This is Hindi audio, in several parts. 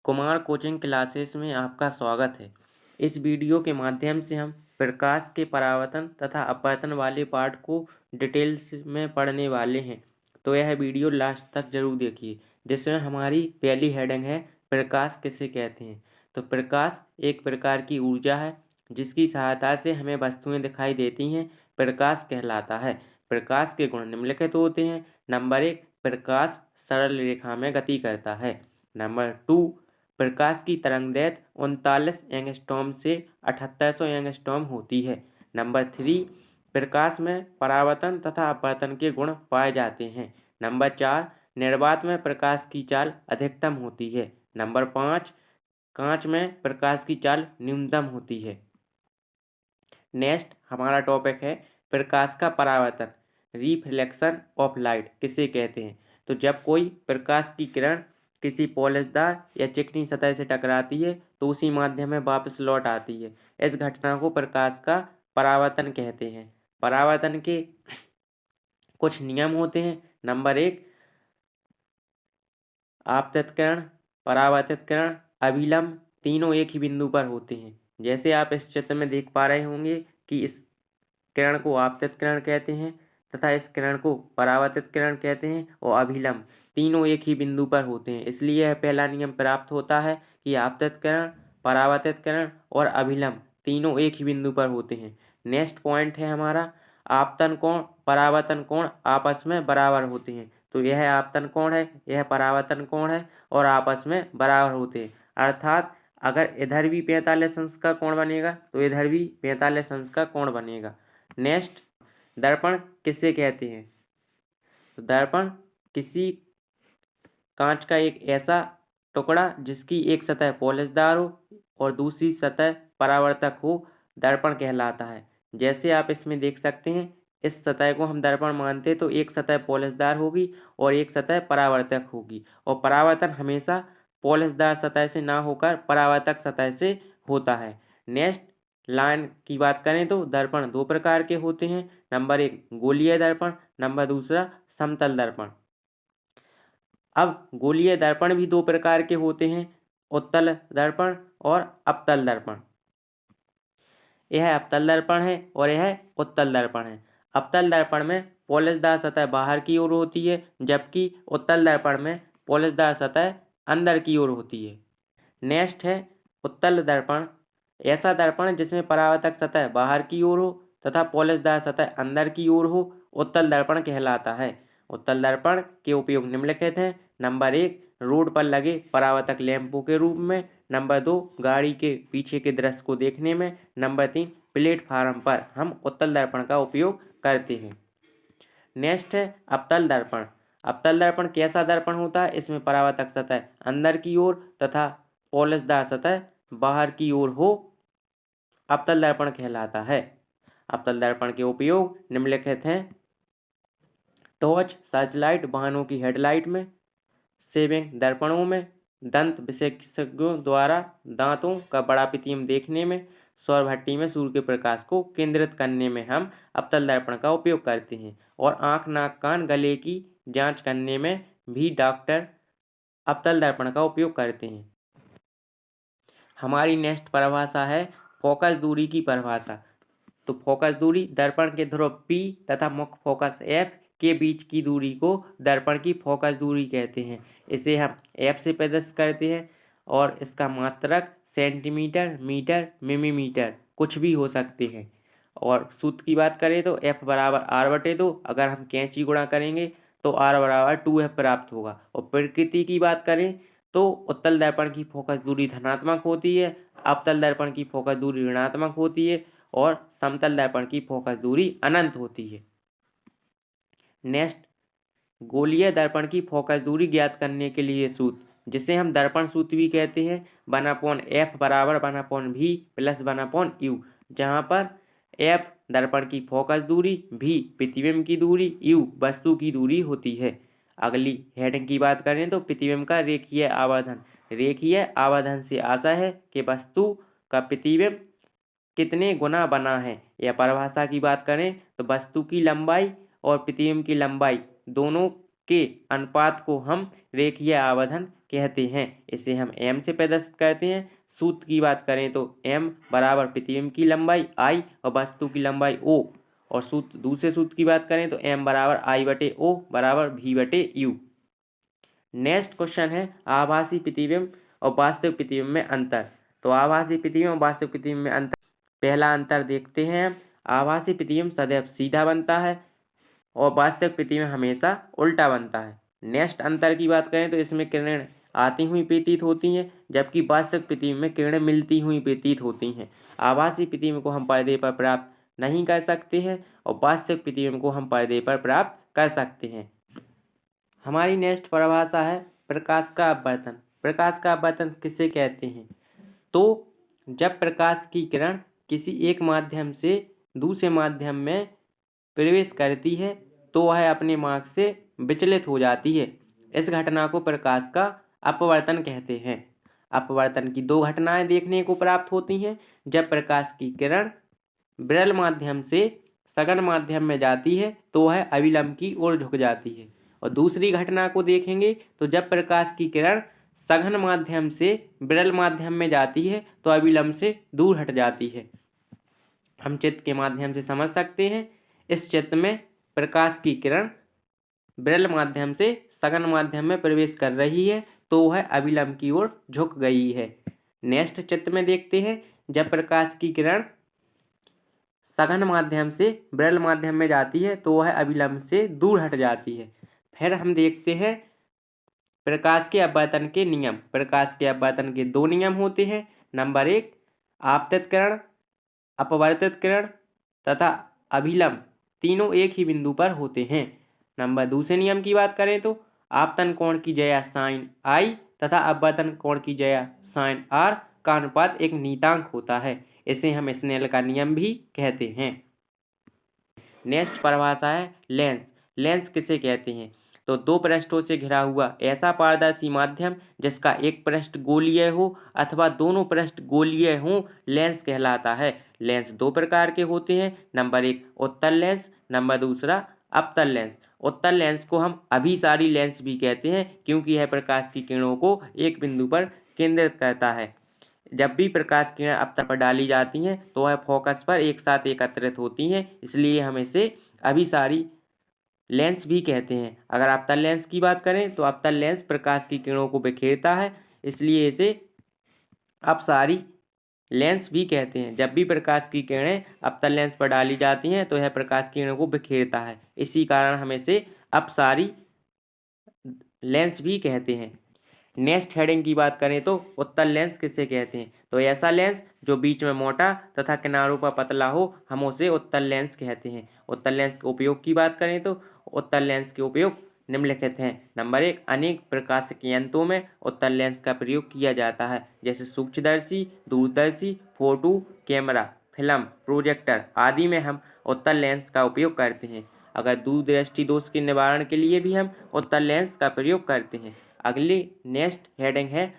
कुमार कोचिंग क्लासेस में आपका स्वागत है। इस वीडियो के माध्यम से हम प्रकाश के परावर्तन तथा अपवर्तन वाले पाठ को डिटेल्स में पढ़ने वाले हैं, तो यह वीडियो लास्ट तक जरूर देखिए। जिसमें हमारी पहली हेडिंग है प्रकाश किसे कहते हैं। तो प्रकाश एक प्रकार की ऊर्जा है जिसकी सहायता से हमें वस्तुएं दिखाई देती हैं, प्रकाश कहलाता है। प्रकाश के गुण निम्नलिखित होते हैं। नंबर 1, प्रकाश सरल रेखा में गति करता है। नंबर 2, प्रकाश की तरंगदैर्घ्य 39 एंगस्ट्रॉम से 7800 एंगस्ट्रॉम होती है। नंबर 3, प्रकाश में परावर्तन तथा अपवर्तन के गुण पाए जाते हैं। नंबर 4, निर्वात में प्रकाश की चाल अधिकतम होती है। नंबर 5, कांच में प्रकाश की चाल न्यूनतम होती है। नेक्स्ट हमारा टॉपिक है प्रकाश का परावर्तन, रिफ्लेक्शन ऑफ लाइट किसे कहते हैं। तो जब कोई प्रकाश की किरण किसी पॉलिशदार या चिकनी सतह से टकराती है तो उसी माध्यम में वापस लौट आती है। इस घटना को प्रकाश का परावर्तन कहते हैं। परावर्तन के कुछ नियम होते हैं। नंबर 1, आपतित किरण, परावर्तित किरण, अभिलंब तीनों एक ही बिंदु पर होते हैं। जैसे आप इस चित्र में देख पा रहे होंगे कि इस किरण को आपतित किरण कहते हैं तथा इस किरण को परावर्तित किरण कहते हैं, और अभिलंब तीनों एक ही बिंदु पर होते हैं। इसलिए यह पहला नियम प्राप्त होता है कि आपतित किरण, परावर्तित किरण और अभिलंब तीनों एक ही बिंदु पर होते हैं। नेक्स्ट पॉइंट है हमारा आपतन कोण, परावर्तन कोण आपस में बराबर होते हैं। तो यह आपतन कोण है, यह परावर्तन कोण है और आपस में बराबर होते हैं। अर्थात अगर इधर भी 45 अंश का कोण बनेगा तो इधर भी 45 अंश का कोण बनेगा। नेक्स्ट, दर्पण किसे कहते हैं। तो दर्पण किसी कांच का एक ऐसा टुकड़ा जिसकी एक सतह पॉलिशदार हो और दूसरी सतह परावर्तक हो, दर्पण कहलाता है। जैसे आप इसमें देख सकते हैं, इस सतह को हम दर्पण मानते तो एक सतह पॉलिशदार होगी और एक सतह परावर्तक होगी, और परावर्तन हमेशा पॉलिशदार सतह से ना होकर परावर्तक सतह से होता है। नेक्स्ट लाइन की बात करें तो दर्पण दो प्रकार के होते हैं। नंबर 1, गोलीय दर्पण, नंबर दूसरा समतल दर्पण। अब गोलीय दर्पण भी दो प्रकार के होते हैं, उत्तल दर्पण और अवतल दर्पण। यह अवतल दर्पण है और यह उत्तल दर्पण है। अवतल दर्पण में पॉलिशदार सतह बाहर की ओर होती है, जबकि उत्तल दर्पण में पॉलिशदार सतह अंदर की ओर होती है। नेक्स्ट है उत्तल दर्पण, ऐसा दर्पण जिसमें परावर्तक सतह बाहर की ओर हो तथा पॉलिशदार सतह अंदर की ओर हो, उत्तल दर्पण कहलाता है। उत्तल दर्पण के उपयोग निम्नलिखित हैं। नंबर 1, रोड पर लगे परावर्तक लैंपों के रूप में। नंबर 2, गाड़ी के पीछे के दृश्य को देखने में। नंबर 3, प्लेटफार्म पर हम उत्तल दर्पण का उपयोग करते हैं। नेक्स्ट है अवतल दर्पण। अवतल दर्पण कैसा दर्पण होता है, इसमें परावर्तक सतह अंदर की ओर तथा पॉलिशदार सतह बाहर की ओर हो, अवतल दर्पण कहलाता है। अवतल दर्पण के उपयोग निम्नलिखित हैं। टॉर्च, सर्चलाइट वाहनों की हेडलाइट में, सेविंग दर्पणों में, दंत विशेषज्ञों द्वारा दांतों का बड़ा प्रतिबिंब देखने में, सौर भट्टी में सूर्य के प्रकाश को केंद्रित करने में हम अवतल दर्पण का उपयोग करते हैं। और आँख, नाक, कान, गले की जांच करने में भी डॉक्टर अवतल दर्पण का उपयोग करते हैं। हमारी नेक्स्ट परिभाषा है फोकस दूरी की परिभाषा। तो फोकस दूरी दर्पण के ध्रुव P तथा मुख्य फोकस F के बीच की दूरी को दर्पण की फोकस दूरी कहते हैं। इसे हम F से प्रदर्शित करते हैं और इसका मात्रक सेंटीमीटर, मीटर, मिलीमीटर कुछ भी हो सकते हैं। और सूत्र की बात करें तो F बराबर R/2। अगर हम कैंची गुणा करेंगे तो R बराबर 2F प्राप्त होगा। और प्रकृति की बात करें तो उत्तल दर्पण की फोकस दूरी धनात्मक होती है, अवतल दर्पण की फोकस दूरी ऋणात्मक होती है और समतल दर्पण की फोकस दूरी अनंत होती है। नेक्स्ट, गोलीय दर्पण की फोकस दूरी ज्ञात करने के लिए सूत्र, जिसे हम दर्पण सूत्र भी कहते हैं, 1/F बराबर 1/V प्लस 1/U, जहाँ पर F दर्पण की फोकस दूरी, V प्रतिबिंब की दूरी, U वस्तु की दूरी होती है। अगली हेडिंग की बात करें तो प्रतिबिंब का रेखीय आवर्धन। रेखीय आवर्धन से आशा है कि वस्तु का प्रतिबिंब कितने गुना बना है। यह परिभाषा की बात करें तो वस्तु की लंबाई और प्रतिबिंब की लंबाई दोनों के अनुपात को हम रेखीय आवर्धन कहते हैं। इसे हम m से प्रदर्शित करते हैं। सूत्र की बात करें तो m बराबर प्रतिबिंब की लंबाई I और वस्तु की लंबाई O, और दूसरे सूत्र की बात करें तो m बराबर I/O बराबर V/U। नेक्स्ट क्वेश्चन है आभासी प्रतिबिंब और वास्तविक प्रतिबिंब में अंतर। तो आभासी प्रतिबिंब और वास्तविक प्रतिबिंब में अंतर, पहला अंतर देखते हैं हम। आभासी प्रतिबिंब सदैव सीधा बनता है और वास्तविक प्रतिबिंब हमेशा उल्टा बनता है। नेक्स्ट अंतर की बात करें तो इसमें किरणें आती हुई प्रतीत होती हैं, जबकि वास्तविक प्रतिबिंब में किरणें मिलती हुई प्रतीत होती हैं। आभासी प्रतिबिंब को हम पर्दे पर प्राप्त नहीं कर सकते हैं और वास्तविक प्रतिबिंब को हम पर्दे पर प्राप्त कर सकते हैं। हमारी नेक्स्ट परिभाषा है प्रकाश का अपवर्तन। प्रकाश का अपवर्तन किसे कहते हैं? तो जब प्रकाश की किरण किसी एक माध्यम से दूसरे माध्यम में प्रवेश करती है तो वह अपने मार्ग से विचलित हो जाती है। इस घटना को प्रकाश का अपवर्तन कहते हैं। अपवर्तन की दो घटनाएं देखने को प्राप्त होती हैं। जब प्रकाश की किरण विरल माध्यम से सघन माध्यम में जाती है तो वह अविलंब की ओर झुक जाती है। और दूसरी घटना को देखेंगे तो जब प्रकाश की किरण सघन माध्यम से विरल माध्यम में जाती है तो अविलंब से दूर हट जाती है। हम चित्र के माध्यम से समझ सकते हैं। इस चित्र में प्रकाश की किरण विरल माध्यम से सघन माध्यम में प्रवेश कर रही है तो वह अविलंब की ओर झुक गई है। नेक्स्ट चित्र में देखते हैं, जब प्रकाश की किरण सघन माध्यम से विरल माध्यम में जाती है तो वह अविलंब से दूर हट जाती है। फिर हम देखते हैं प्रकाश के अपवर्तन के नियम। प्रकाश के अपवर्तन के दो नियम होते हैं। नंबर 1, आपतित किरण, अपवर्तित किरण तथा अभिलंब तीनों एक ही बिंदु पर होते हैं। नंबर दूसरे नियम की बात करें तो आपतन कोण की जया साइन I तथा अपवर्तन कोण की जया साइन R का अनुपात एक नीतांक होता है। इसे हम स्नेल का नियम भी कहते हैं। नेक्स्ट परिभाषा है लेंस। लेंस किसे कहते हैं? तो दो पृष्ठों से घिरा हुआ ऐसा पारदर्शी माध्यम जिसका एक पृष्ठ गोलीय हो अथवा दोनों पृष्ठ गोलीय हो लेंस कहलाता है। लेंस दो प्रकार के होते हैं। नंबर 1, उत्तल लेंस, नंबर दूसरा अवतल लेंस। उत्तल लेंस को हम अभिसारी लेंस भी कहते हैं क्योंकि यह प्रकाश की किरणों को एक बिंदु पर केंद्रित करता है। जब भी प्रकाश किरण अवतल पर डाली जाती हैं तो वह फोकस पर एक साथ एकत्रित होती हैं, इसलिए हम इसे अभिसारी लेंस भी कहते हैं। अगर अवतल लेंस की बात करें तो अवतल लेंस प्रकाश की किरणों को बिखेरता है, इसलिए इसे अपसारी लेंस भी कहते हैं। जब भी प्रकाश की किरणें अवतल लेंस पर डाली जाती हैं तो यह प्रकाश की किरणों को बिखेरता है, इसी कारण हम इसे अपसारी लेंस भी कहते हैं। नेक्स्ट हेडिंग की बात करें तो उत्तल लेंस किसे कहते हैं? तो ऐसा लेंस जो बीच में मोटा तथा किनारों पर पतला हो, हम उसे उत्तल लेंस कहते हैं। उत्तल लेंस के उपयोग की बात करें तो उत्तल लेंस के उपयोग निम्नलिखित हैं। नंबर 1, अनेक प्रकाशिक यंत्रों में उत्तल लेंस का प्रयोग किया जाता है, जैसे सूक्ष्मदर्शी, दूरदर्शी, फोटो, कैमरा, फिल्म, प्रोजेक्टर आदि में हम उत्तल लेंस का उपयोग करते हैं। अगर दूरदृष्टि दोष के निवारण के लिए भी हम उत्तल लेंस का प्रयोग करते हैं। अगली नेक्स्ट हेडिंग है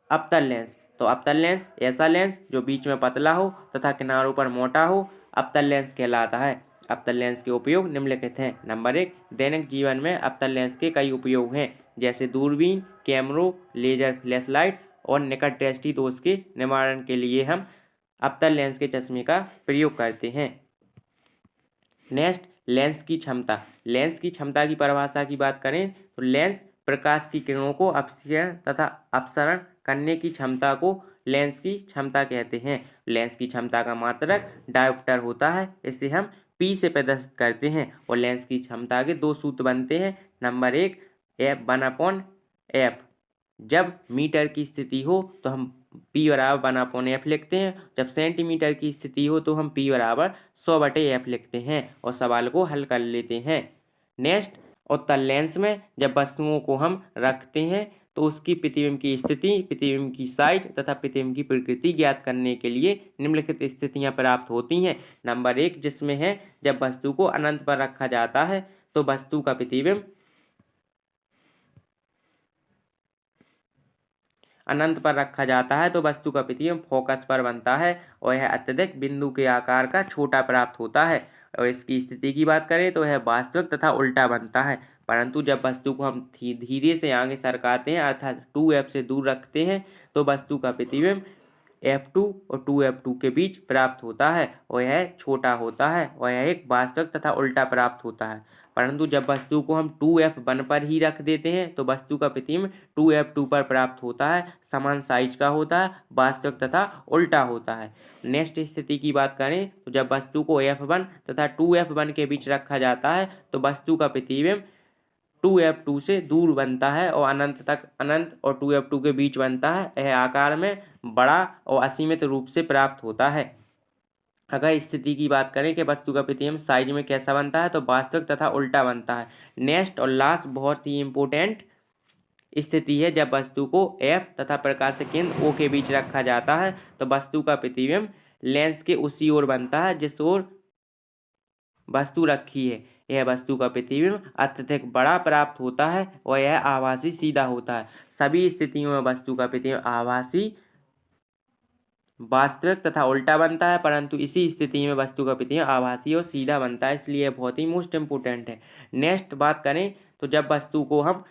अवतल लेंस। तो अवतल लेंस ऐसा लेंस जो बीच में पतला हो तथा किनारों पर मोटा हो, अवतल लेंस कहलाता है। अवतल लेंस के उपयोग निम्नलिखित हैं। नंबर 1, दैनिक जीवन में अवतल लेंस के कई उपयोग हैं, जैसे दूरबीन, कैमरों, लेजर फ्लैशलाइट और निकट दृष्टि दोष के निवारण के लिए हम अवतल लेंस के चश्मे का प्रयोग करते हैं। नेक्स्ट, लेंस की क्षमता। लेंस की क्षमता की परिभाषा की बात करें तो लेंस प्रकाश की किरणों को अपसरण तथा अपसरण करने की क्षमता को लेंस की क्षमता कहते हैं। लेंस की क्षमता का मात्रक डायोप्टर होता है, इसे हम P से प्रदर्शित करते हैं और लेंस की क्षमता के दो सूत्र बनते हैं। Number 1, F1/F। जब मीटर की स्थिति हो तो हम P बराबर 1/F लिखते हैं। जब सेंटीमीटर की स्थिति हो तो हम P बराबर 100/F लिखते हैं और सवाल को हल कर लेते हैं। नेक्स्ट, उत्तल लेंस में जब वस्तुओं को हम रखते हैं तो उसकी प्रतिबिंब की स्थिति, प्रतिबिंब की साइज तथा प्रतिबिंब की प्रकृति ज्ञात करने के लिए निम्नलिखित स्थितियां प्राप्त होती हैं। नंबर 1, जिसमें है जब वस्तु को अनंत पर रखा जाता है तो वस्तु का प्रतिबिंब अनंत पर रखा जाता है तो वस्तु का प्रतिबिंब फोकस पर बनता है और यह अत्यधिक बिंदु के आकार का छोटा प्राप्त होता है। और इसकी स्थिति की बात करें तो यह वास्तविक तथा उल्टा बनता है। परंतु जब वस्तु को हम धीरे से आगे सरकाते हैं अर्थात 2F से दूर रखते हैं तो वस्तु का प्रतिबिंब F2 और 2F2 के बीच प्राप्त होता है और यह छोटा होता है और यह एक वास्तविक तथा उल्टा प्राप्त होता है। परंतु जब वस्तु को हम 2F1 पर ही रख देते हैं तो वस्तु का प्रतिबिंब 2F2 पर प्राप्त होता है, समान साइज का होता है, वास्तविक तथा उल्टा होता है। नेक्स्ट स्थिति की बात करें तो जब वस्तु को F1 तथा 2F1 के बीच रखा जाता है तो वस्तु का प्रतिबिंब 2F2 से दूर बनता है और अनंत और 2F2 के बीच बनता है। यह आकार में बड़ा और असीमित रूप से प्राप्त होता है। अगर स्थिति की बात करें कि वस्तु का प्रतिबिंब साइज में कैसा बनता है तो वास्तविक तथा उल्टा बनता है। नेक्स्ट और लास्ट बहुत ही इंपॉर्टेंट स्थिति है जब वस्तु को F तथा प्रकाश केंद्र O के बीच रखा जाता है तो वस्तु का प्रतिबिंब लेंस के उसी ओर बनता है जिस ओर वस्तु रखी है। यह वस्तु का प्रतिबिंब अत्यधिक बड़ा प्राप्त होता है और यह आभासी सीधा होता है। सभी स्थितियों में वस्तु का प्रतिबिंब आभासी, वास्तविक तथा उल्टा बनता है, परंतु इसी स्थिति में वस्तु का प्रतिबिंब आभासी और सीधा बनता है, इसलिए बहुत ही मोस्ट इंपोर्टेंट है। नेक्स्ट बात करें तो जब वस्तु को हम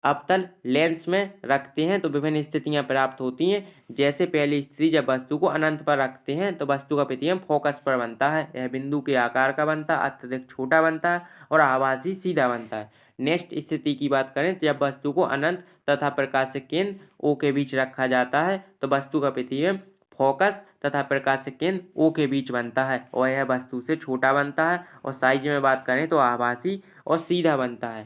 अवतल लेंस में रखते हैं तो विभिन्न स्थितियां प्राप्त होती हैं। जैसे पहली स्थिति जब वस्तु को अनंत पर रखते हैं तो वस्तु का प्रतिबिंब फोकस पर बनता है, यह बिंदु के आकार का बनता है, अत्यधिक छोटा बनता है और आभासी सीधा बनता है। नेक्स्ट स्थिति की बात करें तो जब वस्तु को अनंत तथा प्रकाश केंद्र O के बीच रखा जाता है तो वस्तु का प्रतिबिंब फोकस तथा प्रकाश केंद्र O के बीच बनता है और यह वस्तु से छोटा बनता है और साइज में बात करें तो आभासी और सीधा बनता है।